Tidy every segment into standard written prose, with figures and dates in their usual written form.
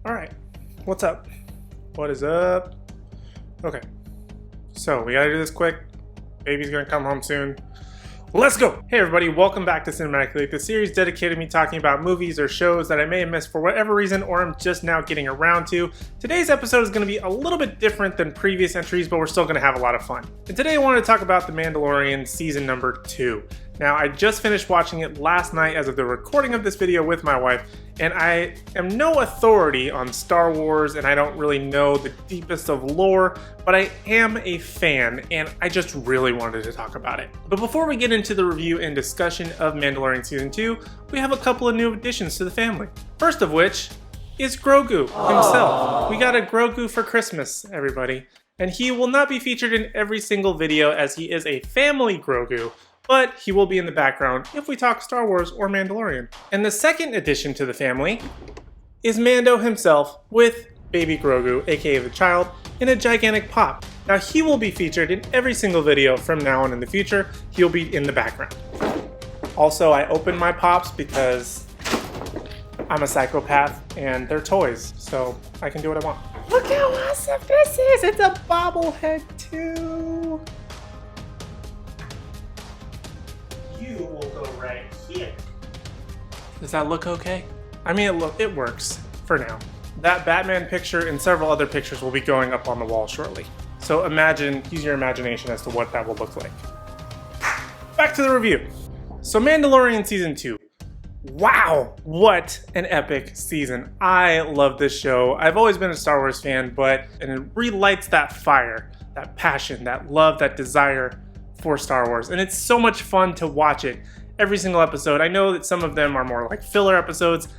Alright, what's up? What is up? Okay, so we gotta do this quick. Baby's gonna come home soon. Let's go! Hey everybody, welcome back to Cinematically Late, the series dedicated to me talking about movies or shows that I may have missed for whatever reason or I'm just now getting around to. Today's episode is going to be a little bit different than previous entries, but we're still going to have a lot of fun. And today I wanted to talk about The Mandalorian season number 2. Now, I just finished watching it last night as of the recording of this video with my wife, and I am no authority on Star Wars and I don't really know the deepest of lore, but I am a fan and I just really wanted to talk about it. But before we get into the review and discussion of Mandalorian Season 2, we have a couple of new additions to the family. First of which is Grogu himself. We got a Grogu for Christmas, everybody. And he will not be featured in every single video as he is a family Grogu, but he will be in the background if we talk Star Wars or Mandalorian. And the second addition to the family is Mando himself with baby Grogu, aka the child, in a gigantic pop. Now he will be featured in every single video from now on in the future. He'll be in the background. Also, I opened my pops because I'm a psychopath and they're toys, so I can do what I want. Look how awesome this is! It's a bobblehead too! You will go right here. Does that look okay? I mean, it works for now. That Batman picture and several other pictures will be going up on the wall shortly. So use your imagination as to what that will look like. Back to the review. So Mandalorian Season 2. Wow, what an epic season. I love this show. I've always been a Star Wars fan, and it relights that fire, that passion, that love, that desire for Star Wars. And it's so much fun to watch it every single episode. I know that some of them are more like filler episodes,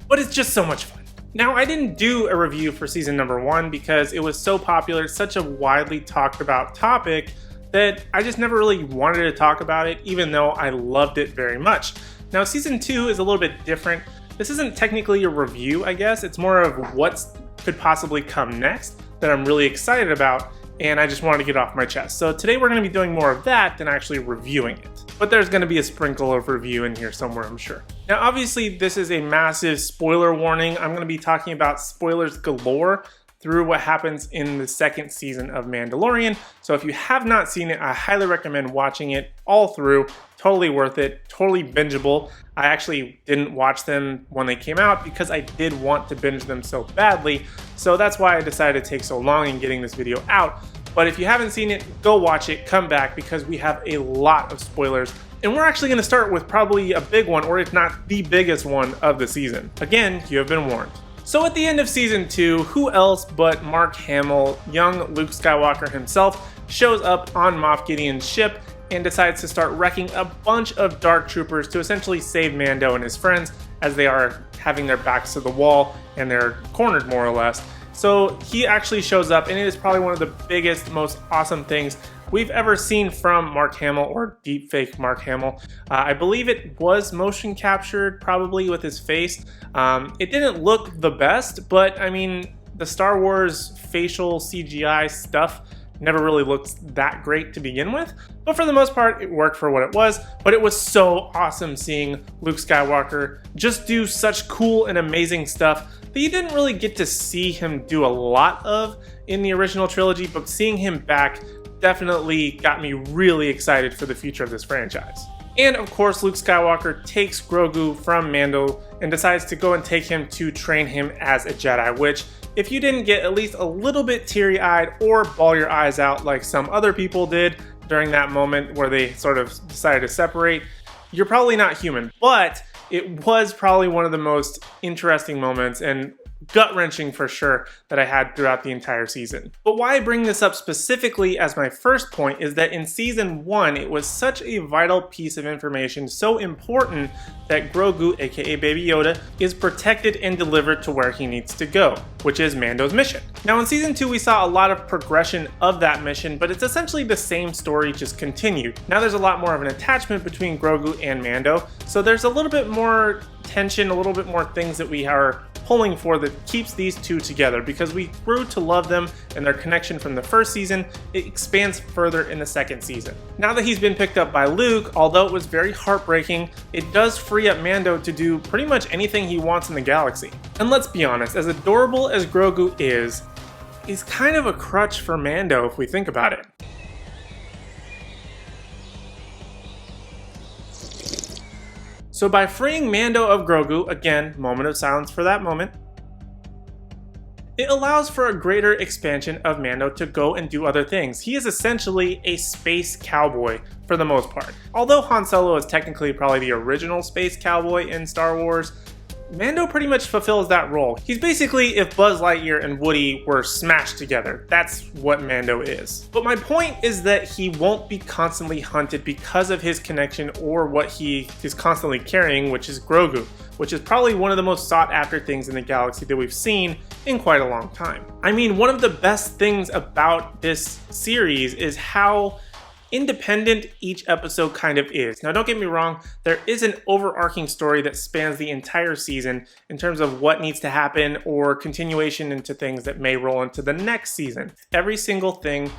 but it's just so much fun. Now, I didn't do a review for season number 1 because it was so popular, such a widely talked about topic that I just never really wanted to talk about it, even though I loved it very much. Now, season 2 is a little bit different. This isn't technically a review, I guess. It's more of what could possibly come next that I'm really excited about, and I just wanted to get off my chest. So today we're going to be doing more of that than actually reviewing it. But there's going to be a sprinkle of review in here somewhere, I'm sure. Now, obviously, this is a massive spoiler warning. I'm going to be talking about spoilers galore through what happens in the second season of Mandalorian. So if you have not seen it, I highly recommend watching it all through. Totally worth it, totally bingeable. I actually didn't watch them when they came out because I did want to binge them so badly. So that's why I decided to take so long in getting this video out. But if you haven't seen it, go watch it, come back, because we have a lot of spoilers. And we're actually going to start with probably a big one, or if not the biggest one of the season. Again, you have been warned. So at the end of season 2, who else but Mark Hamill, young Luke Skywalker himself, shows up on Moff Gideon's ship and decides to start wrecking a bunch of dark troopers to essentially save Mando and his friends as they are having their backs to the wall and they're cornered more or less. So he actually shows up, and it is probably one of the biggest, most awesome things we've ever seen from Mark Hamill, or deepfake Mark Hamill. I believe it was motion captured, probably with his face. It didn't look the best, but I mean, the Star Wars facial CGI stuff never really looks that great to begin with. But for the most part, it worked for what it was. But it was so awesome seeing Luke Skywalker just do such cool and amazing stuff that you didn't really get to see him do a lot of in the original trilogy, but seeing him back definitely got me really excited for the future of this franchise. And of course, Luke Skywalker takes Grogu from Mando and decides to go and take him to train him as a Jedi, which, if you didn't get at least a little bit teary-eyed or bawl your eyes out like some other people did during that moment where they sort of decided to separate, you're probably not human. But it was probably one of the most interesting moments and gut-wrenching for sure that I had throughout the entire season. But why I bring this up specifically as my first point is that in season 1, it was such a vital piece of information, so important, that Grogu, aka Baby Yoda, is protected and delivered to where he needs to go, which is Mando's mission. Now in season 2, we saw a lot of progression of that mission, but it's essentially the same story just continued. Now there's a lot more of an attachment between Grogu and Mando, so there's a little bit more tension, a little bit more things that we are pulling for that keeps these two together, because we grew to love them and their connection from the first season, it expands further in the second season. Now that he's been picked up by Luke, although it was very heartbreaking, it does free up Mando to do pretty much anything he wants in the galaxy. And let's be honest, as adorable as Grogu is, he's kind of a crutch for Mando if we think about it. So by freeing Mando of Grogu, again, moment of silence for that moment, it allows for a greater expansion of Mando to go and do other things. He is essentially a space cowboy for the most part. Although Han Solo is technically probably the original space cowboy in Star Wars, Mando pretty much fulfills that role. He's basically if Buzz Lightyear and Woody were smashed together. That's what Mando is. But my point is that he won't be constantly hunted because of his connection or what he is constantly carrying, which is Grogu, which is probably one of the most sought after things in the galaxy that we've seen in quite a long time. I mean, one of the best things about this series is how independent each episode kind of is. Now don't get me wrong, there is an overarching story that spans the entire season in terms of what needs to happen or continuation into things that may roll into the next season. Every single thing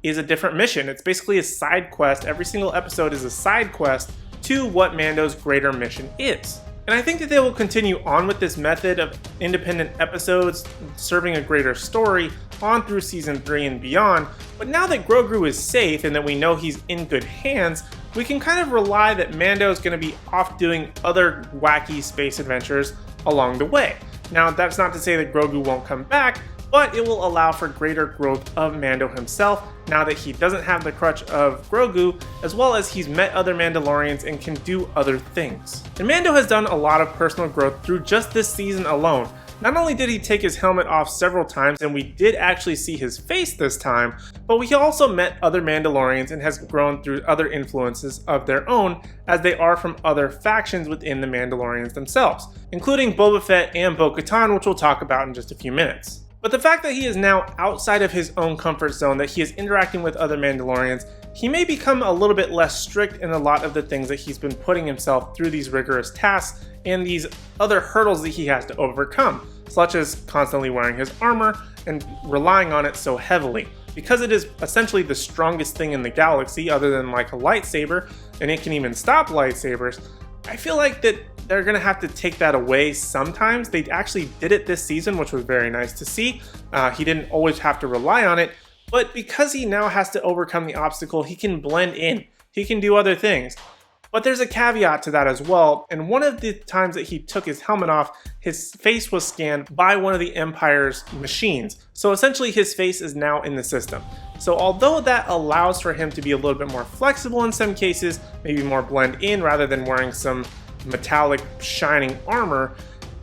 is a different mission. It's basically a side quest. Every single episode is a side quest to what Mando's greater mission is. And I think that they will continue on with this method of independent episodes serving a greater story on through season 3 and beyond. But now that Grogu is safe and that we know he's in good hands, we can kind of rely that Mando is going to be off doing other wacky space adventures along the way. Now that's not to say that Grogu won't come back, but it will allow for greater growth of Mando himself now that he doesn't have the crutch of Grogu, as well as he's met other Mandalorians and can do other things. And Mando has done a lot of personal growth through just this season alone. Not only did he take his helmet off several times, and we did actually see his face this time, but we also met other Mandalorians and has grown through other influences of their own, as they are from other factions within the Mandalorians themselves, including Boba Fett and Bo-Katan, which we'll talk about in just a few minutes. But the fact that he is now outside of his own comfort zone, that he is interacting with other Mandalorians, he may become a little bit less strict in a lot of the things that he's been putting himself through these rigorous tasks and these other hurdles that he has to overcome, such as constantly wearing his armor and relying on it so heavily. Because it is essentially the strongest thing in the galaxy other than like a lightsaber, and it can even stop lightsabers, I feel like that they're going to have to take that away sometimes. They actually did it this season, which was very nice to see. He didn't always have to rely on it, but because he now has to overcome the obstacle, he can blend in. He can do other things. But there's a caveat to that as well, and one of the times that he took his helmet off, his face was scanned by one of the Empire's machines. So essentially his face is now in the system. So although that allows for him to be a little bit more flexible in some cases, maybe more blend in rather than wearing some metallic shining armor,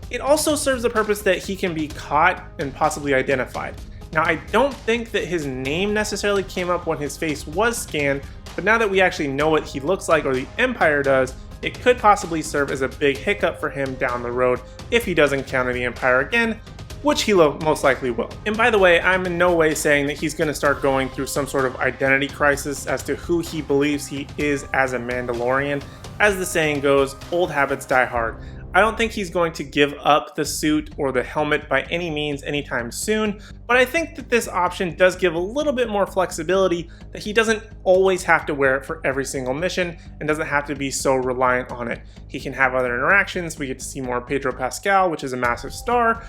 it also serves the purpose that he can be caught and possibly identified. Now I don't think that his name necessarily came up when his face was scanned, but now that we actually know what he looks like, or the Empire does, it could possibly serve as a big hiccup for him down the road if he does encounter the Empire again, which he most likely will. And by the way, I'm in no way saying that he's going to start going through some sort of identity crisis as to who he believes he is as a Mandalorian. As the saying goes, old habits die hard. I don't think he's going to give up the suit or the helmet by any means anytime soon, but I think that this option does give a little bit more flexibility, that he doesn't always have to wear it for every single mission and doesn't have to be so reliant on it. He can have other interactions. We get to see more Pedro Pascal, which is a massive star,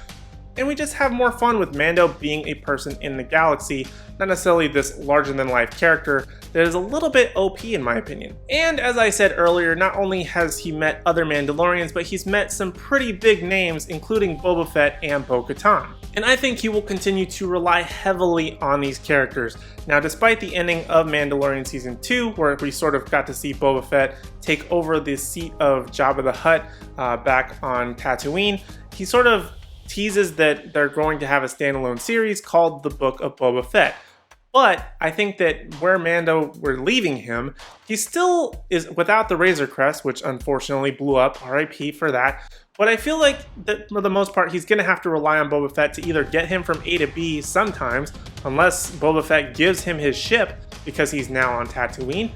and we just have more fun with Mando being a person in the galaxy, not necessarily this larger-than-life character that is a little bit OP in my opinion. And as I said earlier, not only has he met other Mandalorians, but he's met some pretty big names, including Boba Fett and Bo-Katan. And I think he will continue to rely heavily on these characters. Now, despite the ending of Mandalorian Season 2, where we sort of got to see Boba Fett take over the seat of Jabba the Hutt back on Tatooine, he sort of teases that they're going to have a standalone series called The Book of Boba Fett. But I think that where Mando, we're leaving him, he still is without the Razor Crest, which unfortunately blew up, RIP for that. But I feel like that for the most part, he's going to have to rely on Boba Fett to either get him from A to B sometimes, unless Boba Fett gives him his ship because he's now on Tatooine.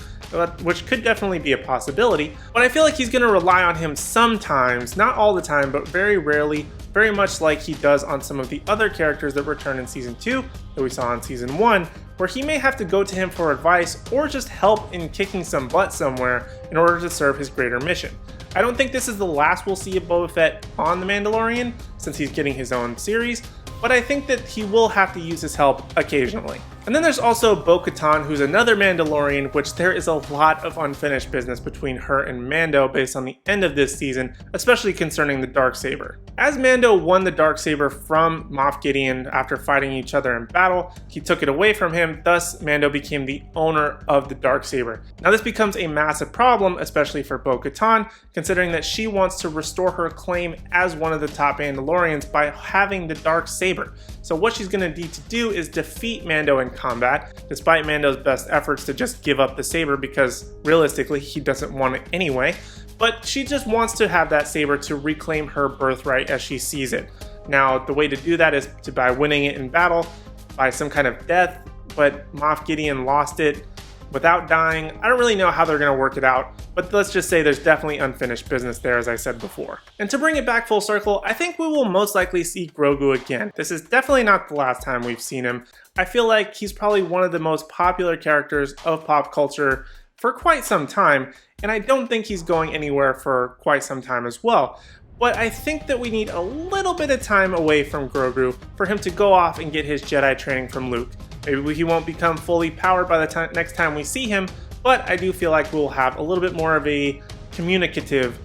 which could definitely be a possibility, but I feel like he's going to rely on him sometimes, not all the time, but very rarely, very much like he does on some of the other characters that return in Season 2 that we saw in Season 1, where he may have to go to him for advice or just help in kicking some butt somewhere in order to serve his greater mission. I don't think this is the last we'll see of Boba Fett on The Mandalorian, since he's getting his own series, but I think that he will have to use his help occasionally. And then there's also Bo-Katan, who's another Mandalorian, which there is a lot of unfinished business between her and Mando based on the end of this season, especially concerning the Darksaber. As Mando won the Darksaber from Moff Gideon after fighting each other in battle, he took it away from him, thus Mando became the owner of the Darksaber. Now this becomes a massive problem, especially for Bo-Katan, considering that she wants to restore her claim as one of the top Mandalorians by having the Darksaber. So what she's going to need to do is defeat Mando in combat, despite Mando's best efforts to just give up the saber because realistically he doesn't want it anyway, but she just wants to have that saber to reclaim her birthright as she sees it. Now the way to do that is by winning it in battle by some kind of death, but Moff Gideon lost it without dying. I don't really know how they're going to work it out, but let's just say there's definitely unfinished business there, as I said before. And to bring it back full circle, I think we will most likely see Grogu again. This is definitely not the last time we've seen him. I feel like he's probably one of the most popular characters of pop culture for quite some time, and I don't think he's going anywhere for quite some time as well. But I think that we need a little bit of time away from Grogu for him to go off and get his Jedi training from Luke. Maybe he won't become fully powered by the next time we see him, but I do feel like we'll have a little bit more of a communicative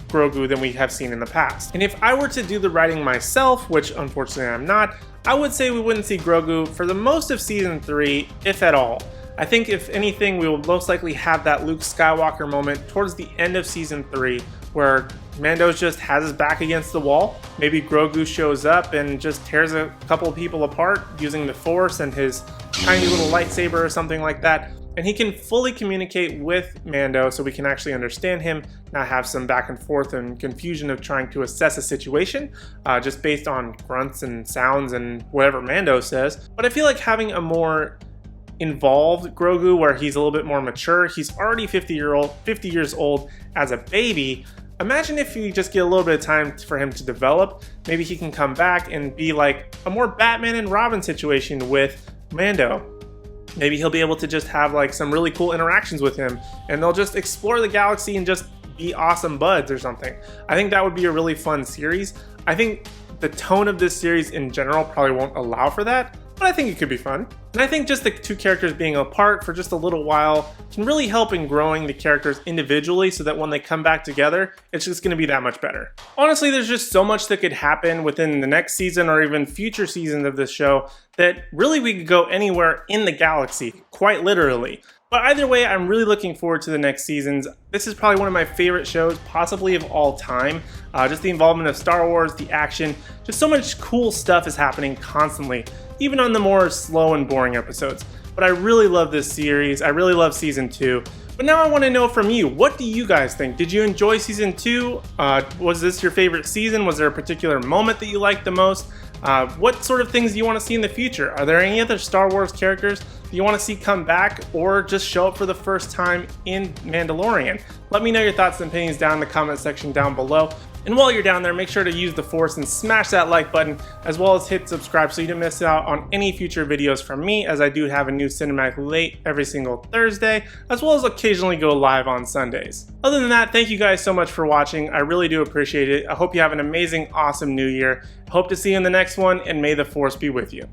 Grogu than we have seen in the past. And if I were to do the writing myself, which unfortunately I'm not, I would say we wouldn't see Grogu for the most of Season 3, if at all. I think if anything, we will most likely have that Luke Skywalker moment towards the end of Season 3, where Mando just has his back against the wall. Maybe Grogu shows up and just tears a couple of people apart using the Force and his tiny little lightsaber or something like that. And he can fully communicate with Mando so we can actually understand him, not have some back and forth and confusion of trying to assess a situation just based on grunts and sounds and whatever Mando says. But I feel like having a more involved Grogu where he's a little bit more mature, he's already 50 years old as a baby. Imagine if you just get a little bit of time for him to develop. Maybe he can come back and be like a more Batman and Robin situation with Mando. Maybe he'll be able to just have like some really cool interactions with him and they'll just explore the galaxy and just be awesome buds or something. I think that would be a really fun series. I think the tone of this series in general probably won't allow for that, but I think it could be fun. And I think just the two characters being apart for just a little while can really help in growing the characters individually so that when they come back together, it's just going to be that much better. Honestly, there's just so much that could happen within the next season or even future seasons of this show that really we could go anywhere in the galaxy, quite literally. But either way, I'm really looking forward to the next seasons. This is probably one of my favorite shows, possibly of all time. Just the involvement of Star Wars, the action, just so much cool stuff is happening constantly, even on the more slow and boring episodes. But I really love this series. I really love Season 2. But now I want to know from you, what do you guys think? Did you enjoy Season 2? Was this your favorite season? Was there a particular moment that you liked the most? What sort of things do you want to see in the future? Are there any other Star Wars characters that you want to see come back or just show up for the first time in Mandalorian? Let me know your thoughts and opinions down in the comment section down below. And while you're down there, make sure to use the Force and smash that like button, as well as hit subscribe so you don't miss out on any future videos from me, as I do have a new Cinematically Late every single Thursday, as well as occasionally go live on Sundays. Other than that, thank you guys so much for watching. I really do appreciate it. I hope you have an amazing, awesome new year. Hope to see you in the next one, and may the Force be with you.